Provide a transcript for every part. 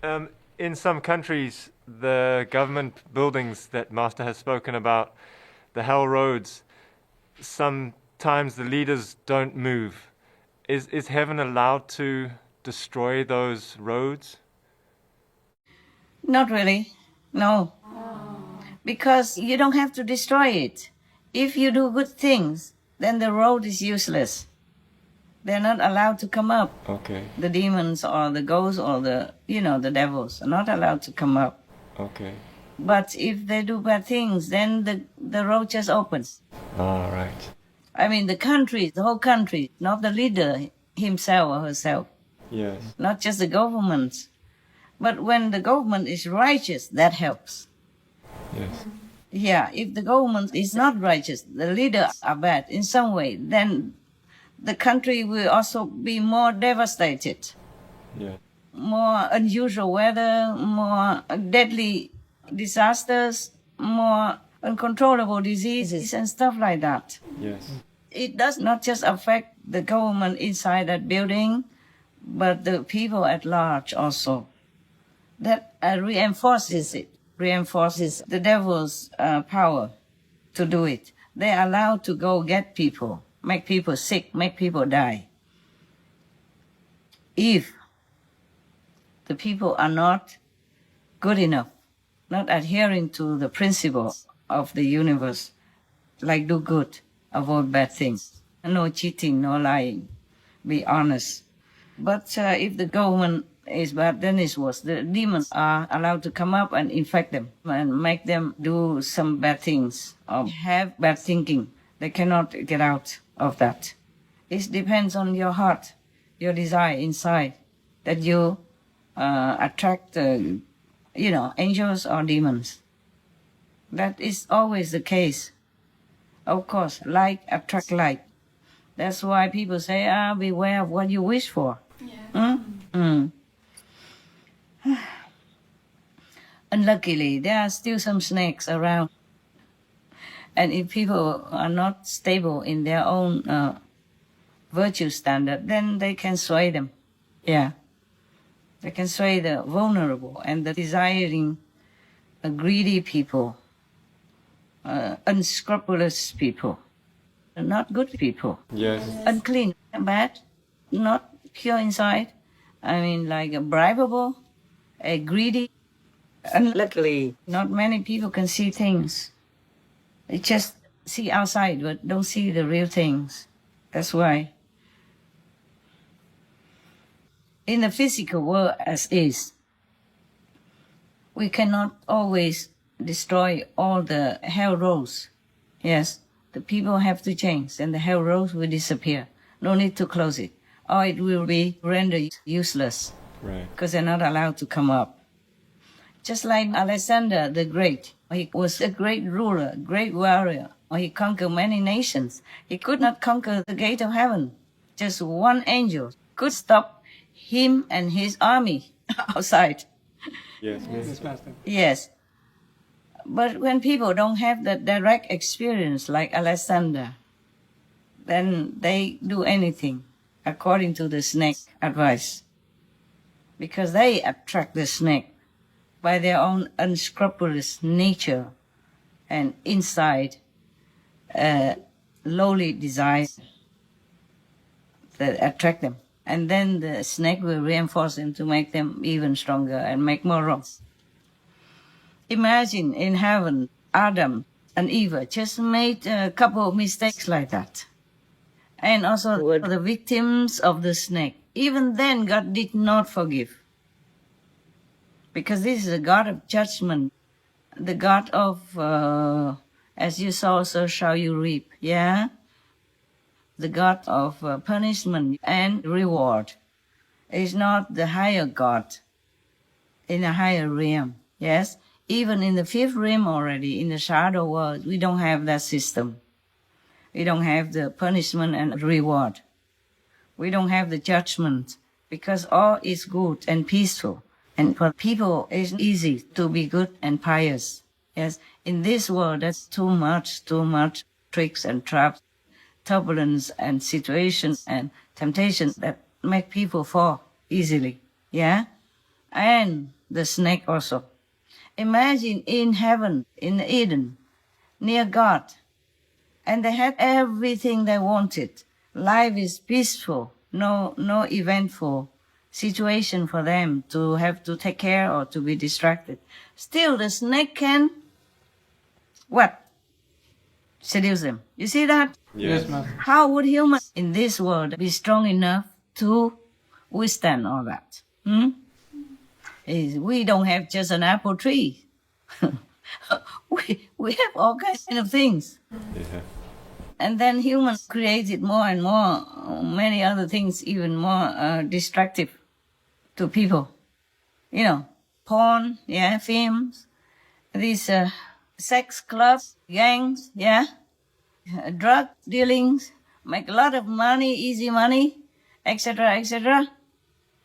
In some countries, the government buildings that Master has spoken about, the hell roads, sometimes the leaders don't move. Is heaven allowed to destroy those roads? Not really, no. Because you don't have to destroy it. If you do good things, then the road is useless. They're not allowed to come up. Okay. The demons or the ghosts or the devils are not allowed to come up. Okay. But if they do bad things, then the road just opens. All right. I mean, the whole country, not the leader himself or herself. Yes. Not just the government. But when the government is righteous, that helps. Yes. Yeah, if the government is not righteous, the leaders are bad in some way, then the country will also be more devastated. Yeah. More unusual weather, more deadly disasters, more uncontrollable diseases and stuff like that. Yes. It does not just affect the government inside that building, but the people at large also. That reinforces the devil's power to do it. They are allowed to go get people, make people sick, make people die. If the people are not good enough, not adhering to the principle of the universe, like do good, avoid bad things, no cheating, no lying, be honest. But if the government is bad, then it's worse. The demons are allowed to come up and infect them and make them do some bad things or have bad thinking. They cannot get out of that. It depends on your heart, your desire inside, that you attract, angels or demons. That is always the case. Of course, like attract like. That's why people say, beware of what you wish for. Yeah. Unluckily, there are still some snakes around. And if people are not stable in their own virtue standard, then they can sway them. Yeah. They can sway the vulnerable and the desiring, greedy people, unscrupulous people, not good people. Yes. Unclean, bad, not pure inside. I mean, like a bribable, a greedy. Unluckily, not many people can see things. They just see outside, but don't see the real things. That's why. In the physical world as is, we cannot always destroy all the hell roads. Yes, the people have to change and the hell roads will disappear. No need to close it, or it will be rendered useless. Right. Because they're not allowed to come up. Just like Alexander the Great, he was a great ruler, great warrior. He conquered many nations. He could not conquer the gate of heaven. Just one angel could stop him and his army outside. Yes. Yes. But when people don't have that direct experience like Alexander, then they do anything according to the snake advice. Because they attract the snake by their own unscrupulous nature and inside lowly desire that attract them. And then the snake will reinforce them to make them even stronger and make more wrong. Imagine in heaven, Adam and Eve just made a couple of mistakes like that. And also were the victims of the snake. Even then, God did not forgive. Because this is a God of judgment. The God of, as you sow, so shall you reap. Yeah? The God of punishment and reward. Is not the higher God in a higher realm. Yes? Even in the fifth realm already, in the shadow world, we don't have that system. We don't have the punishment and reward. We don't have the judgment because all is good and peaceful. And for people, it's easy to be good and pious. Yes, in this world, that's too much tricks and traps, turbulence and situations and temptations that make people fall easily. Yeah? and the snake also. Imagine in heaven, in Eden, near God, and they had everything they wanted. Life is peaceful, no eventful situation for them to have to take care or to be distracted. Still, the snake can, what? Seduce them. You see that? Yes. Yes, ma'am. How would humans in this world be strong enough to withstand all that? We don't have just an apple tree. we have all kinds of things. Yeah. And then humans created more and more, many other things, even more destructive to people. You know, porn, yeah, films, these sex clubs, gangs, yeah, drug dealings, make a lot of money, easy money, etc., etc.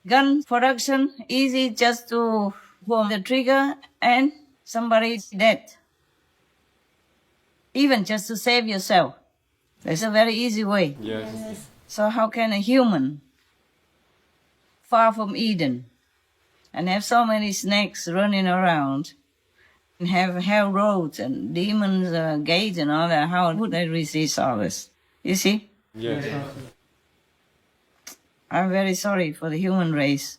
Gun production, easy just to pull the trigger and somebody dead. Even just to save yourself. That's a very easy way. Yes. So how can a human, far from Eden, and have so many snakes running around, and have hell roads and demons' gates and all that, how would they resist all this? You see? Yes. I'm very sorry for the human race.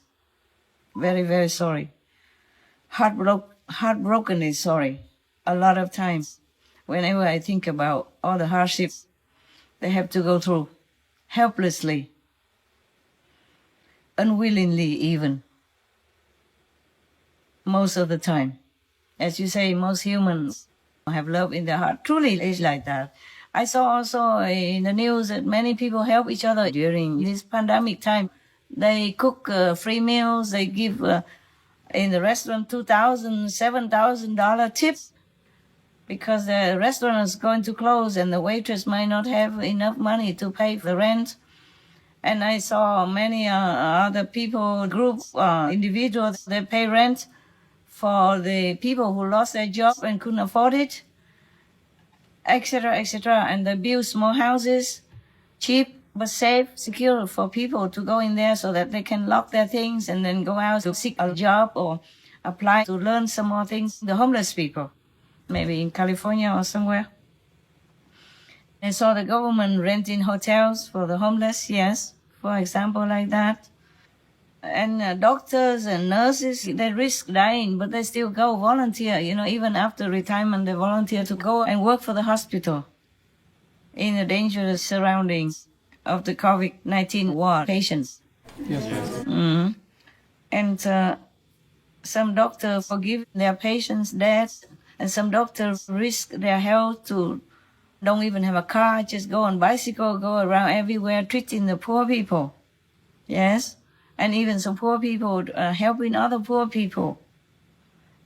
Very, very sorry. Heartbrokenly sorry. A lot of times, whenever I think about all the hardships they have to go through, helplessly, unwillingly even, most of the time. As you say, most humans have love in their heart. Truly, it's like that. I saw also in the news that many people help each other during this pandemic time. They cook free meals. They give in the restaurant $2,000, $7,000 tips because the restaurant is going to close and the waitress might not have enough money to pay for the rent. And I saw many other people, individuals, they pay rent for the people who lost their job and couldn't afford it, etc., etc. And they build small houses, cheap but safe, secure for people to go in there so that they can lock their things and then go out to seek a job or apply to learn some more things. The homeless people, maybe in California or somewhere. I saw the government renting hotels for the homeless, yes, for example, like that. And doctors and nurses, they risk dying, but they still go volunteer. You know, even after retirement, they volunteer to go and work for the hospital in the dangerous surroundings of the COVID-19 ward patients. Yes. Mm-hmm. And some doctors forgive their patients' death, and some doctors risk their health to don't even have a car, just go on bicycle, go around everywhere, treating the poor people. Yes. And even some poor people helping other poor people.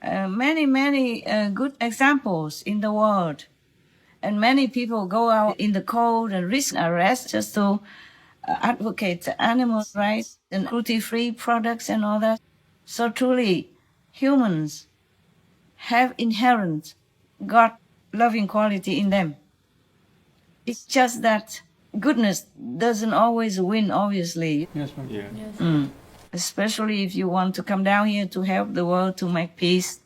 Many good examples in the world. And many people go out in the cold and risk arrest just to advocate animal rights and cruelty-free products and all that. So truly, humans have inherent God-loving quality in them. It's just that goodness doesn't always win, obviously. Yes, ma'am. Yeah. Especially if you want to come down here to help the world to make peace.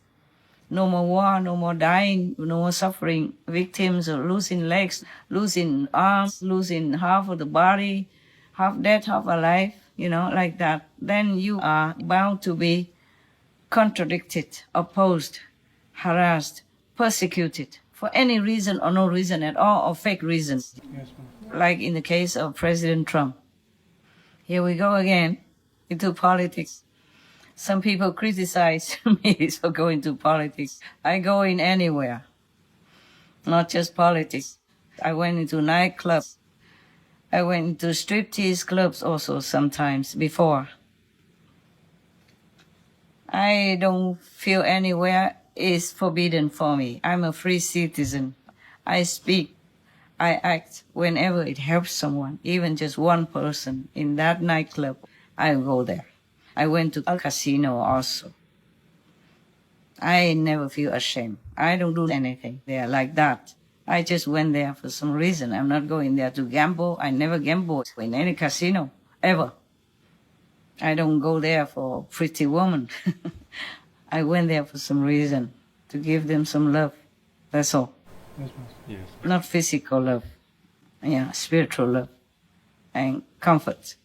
No more war, no more dying, no more suffering. Victims of losing legs, losing arms, losing half of the body, half dead, half alive, you know, like that. Then you are bound to be contradicted, opposed, harassed, persecuted for any reason or no reason at all, or fake reasons. Yes, ma'am. Like in the case of President Trump. Here we go again into politics. Some people criticize me for going to politics. I go in anywhere, not just politics. I went into nightclubs. I went into striptease clubs also sometimes before. I don't feel anywhere is forbidden for me. I'm a free citizen. I speak. I act whenever it helps someone, even just one person in that nightclub, I go there. I went to a casino also. I never feel ashamed. I don't do anything there like that. I just went there for some reason. I'm not going there to gamble. I never gamble in any casino, ever. I don't go there for pretty woman. I went there for some reason, to give them some love. That's all. Yes. Not physical love. Yeah, spiritual love and comfort.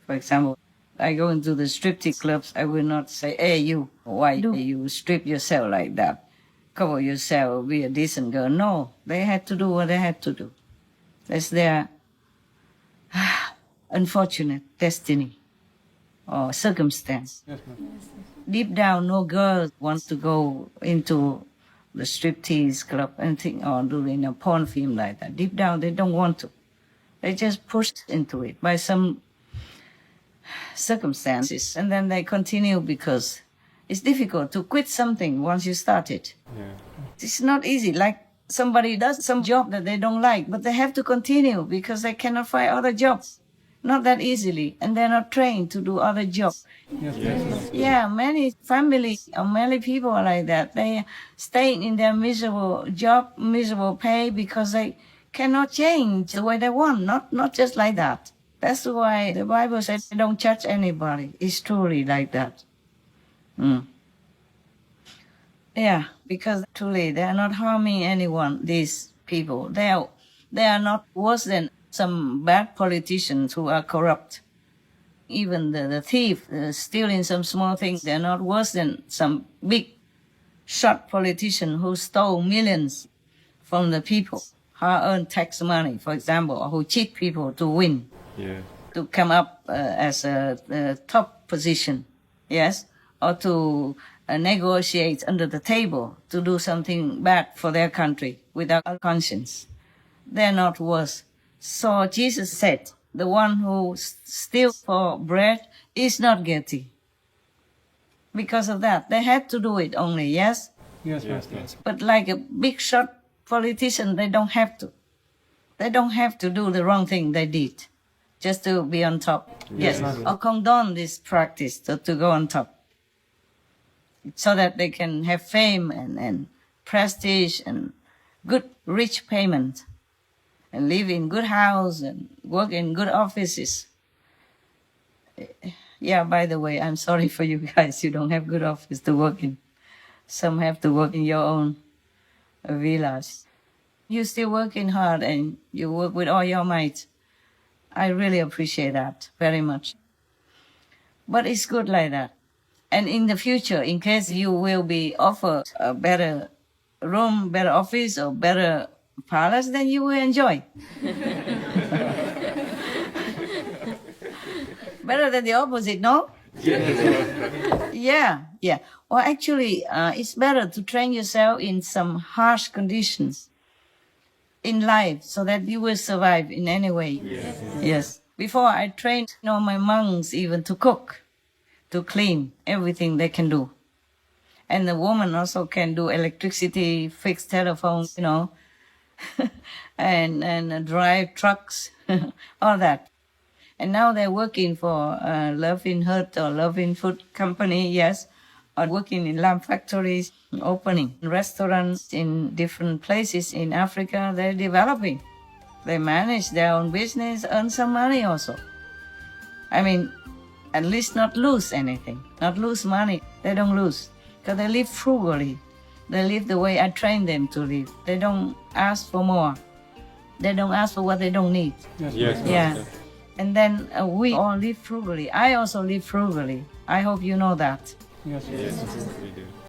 For example, I go into the striptease clubs, I will not say, hey, you, why do you strip yourself like that? Cover yourself, be a decent girl. No, they had to do what they had to do. That's their unfortunate destiny or circumstance. Yes, Deep down, no girl wants to go into the striptease club and think, or do in a porn film like that. Deep down, they don't want to. They just pushed into it by some circumstances, and then they continue because it's difficult to quit something once you start it. Yeah. It's not easy. Like somebody does some job that they don't like, but they have to continue because they cannot find other jobs. Not that easily, and they're not trained to do other jobs. Yes. Yeah, many families or many people are like that. They stay in their miserable job, miserable pay because they cannot change the way they want. Not just like that. That's why the Bible says don't judge anybody. It's truly like that. Yeah, because truly they are not harming anyone, these people. They are not worse than some bad politicians who are corrupt. Even the thief stealing some small things, they're not worse than some big shot politician who stole millions from the people, hard-earned tax money, for example, or who cheat people to win. Yeah. To come up as a top position, yes, or to negotiate under the table to do something bad for their country without a conscience. They're not worse. So Jesus said, the one who steals for bread is not guilty. Because of that, they had to do it only, yes? Yes, Master. But like a big shot politician, they don't have to. They don't have to do the wrong thing they did just to be on top. Yes, or condone this practice to go on top. So that they can have fame and prestige and good, rich payment. And live in good house and work in good offices. Yeah, by the way, I'm sorry for you guys. You don't have good office to work in. Some have to work in your own villas. You're still working hard and you work with all your might. I really appreciate that very much. But it's good like that. And in the future, in case you will be offered a better room, better office, or better palace, then you will enjoy. Better than the opposite, no? Yeah. Or actually, it's better to train yourself in some harsh conditions in life so that you will survive in any way. Yes. Before I trained my monks even to cook, to clean, everything they can do. And the woman also can do electricity, fix telephones, and drive trucks, all that. And now they're working for Loving Heart or Loving Food Company, yes, or working in lamp factories, opening restaurants in different places in Africa. They're developing. They manage their own business, earn some money also. I mean, at least not lose anything, not lose money. They don't lose because they live frugally. They live the way I train them to live. They don't ask for more. They don't ask for what they don't need. Yes. Yeah. And then we all live frugally. I also live frugally. I hope you know that. Yes, Yes, we do.